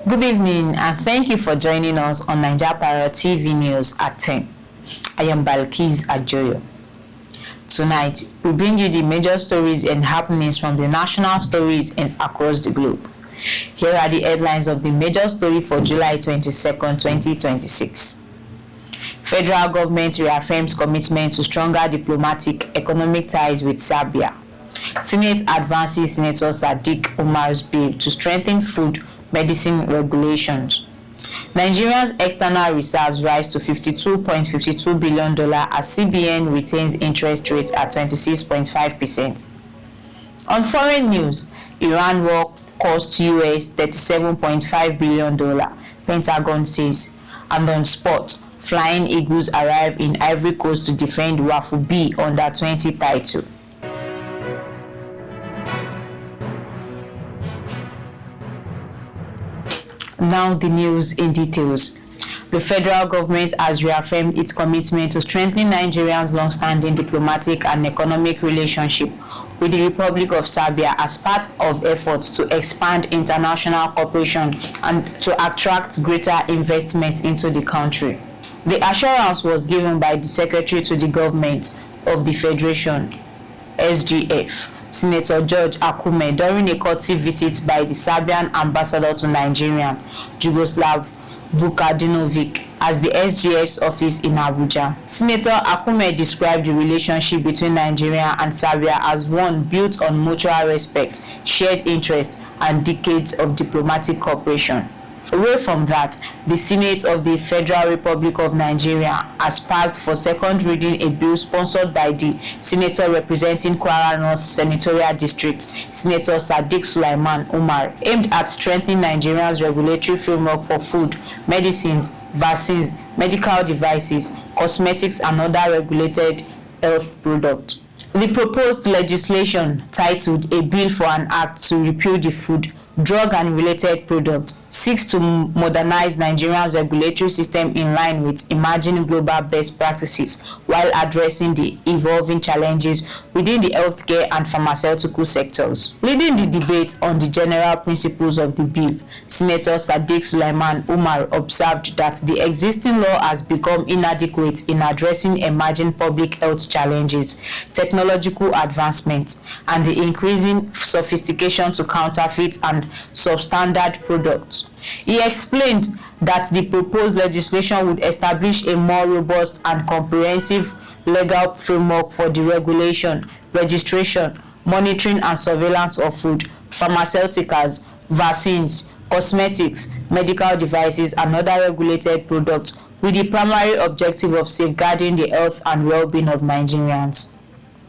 Good evening and thank you for joining us on 9japarrotTV News at 10. I am Balikis Ajoyo. Tonight, we bring you the major stories and happenings from the national stories and across the globe. Here are the headlines of the major story for July 22nd, 2026. Federal government reaffirms commitment to stronger diplomatic economic ties with Serbia. Senate advances Senator Sadiq Umar's bill to strengthen food medicine regulations. Nigeria's external reserves rise to $52.52 billion as CBN retains interest rates at 26.5%. On foreign news, Iran war cost US $37.5 billion, Pentagon says. And on sport, Flying Eagles arrive in Ivory Coast to defend WAFU B Under-20 title. Now the news in details. The federal government has reaffirmed its commitment to strengthening Nigeria's long-standing diplomatic and economic relationship with the Republic of Serbia as part of efforts to expand international cooperation and to attract greater investment into the country. The assurance was given by the Secretary to the Government of the Federation, SGF, Senator George Akume, during a courtesy visit by the Serbian ambassador to Nigeria, Jugoslav Vukadinovic, as the SGF's office in Abuja. Senator Akume described the relationship between Nigeria and Serbia as one built on mutual respect, shared interest, and decades of diplomatic cooperation. Away from that, the Senate of the Federal Republic of Nigeria has passed for second reading a bill sponsored by the Senator representing Kwara North Senatorial District, Senator Sadiq Umar, aimed at strengthening Nigeria's regulatory framework for food, medicines, vaccines, medical devices, cosmetics, and other regulated health products. The proposed legislation, titled A Bill for an Act to Repeal the Food, Drug and Related Products, seeks to modernize Nigeria's regulatory system in line with emerging global best practices while addressing the evolving challenges within the healthcare and pharmaceutical sectors. Leading the debate on the general principles of the bill, Senator Sadiq Umar observed that the existing law has become inadequate in addressing emerging public health challenges, technological advancements, and the increasing sophistication to counterfeit and substandard products. He explained that the proposed legislation would establish a more robust and comprehensive legal framework for the regulation, registration, monitoring and surveillance of food, pharmaceuticals, vaccines, cosmetics, medical devices, and other regulated products, with the primary objective of safeguarding the health and well-being of Nigerians.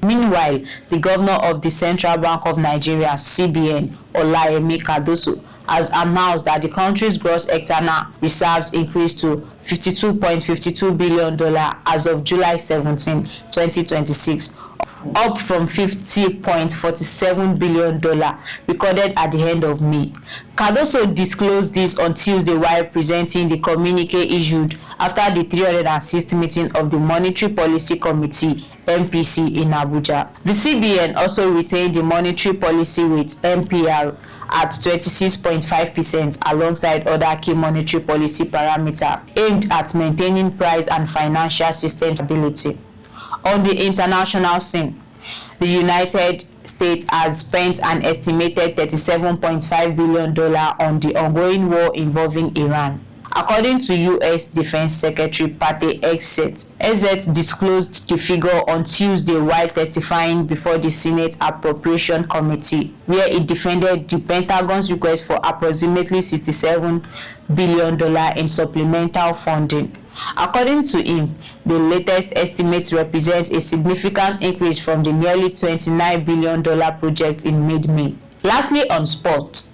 Meanwhile, the governor of the Central Bank of Nigeria, CBN, Olayemi Cardoso, has announced that the country's gross external reserves increased to $52.52 billion as of July 17, 2026, up from $50.47 billion recorded at the end of May. Cardoso disclosed this on Tuesday while presenting the communique issued after the 306th meeting of the Monetary Policy Committee MPC in Abuja. The CBN also retained the monetary policy rate MPR at 26.5% alongside other key monetary policy parameters aimed at maintaining price and financial system stability. On the international scene, the United States has spent an estimated $37.5 billion on the ongoing war involving Iran. According to U.S. Defense Secretary Pete Hegseth disclosed the figure on Tuesday while testifying before the Senate Appropriation Committee, where it defended the Pentagon's request for approximately $67 billion in supplemental funding. According to him, the latest estimates represent a significant increase from the nearly $29 billion project in mid-May. Lastly, on sport,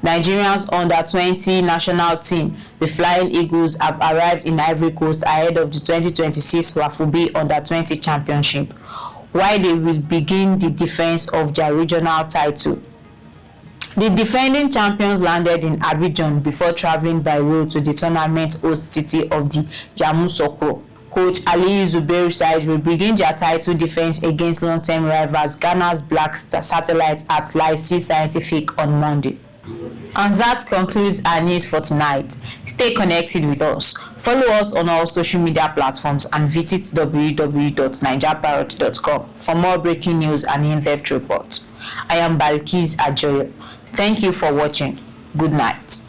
Nigeria's under-20 national team, the Flying Eagles, have arrived in Ivory Coast ahead of the 2026 WAFU B Under-20 Championship, while they will begin the defense of their regional title. The defending champions landed in Abidjan before traveling by road to the tournament host city of the Yamoussoukro. Coach Ali Zubairu's side will begin their title defense against long-term rivals Ghana's Black Satellites at Lycée Scientifique on Monday. And that concludes our news for tonight. Stay connected with us. Follow us on all social media platforms and visit www.9japarrot.com for more breaking news and in-depth reports. I am Balikis Ajoyo. Thank you for watching. Good night.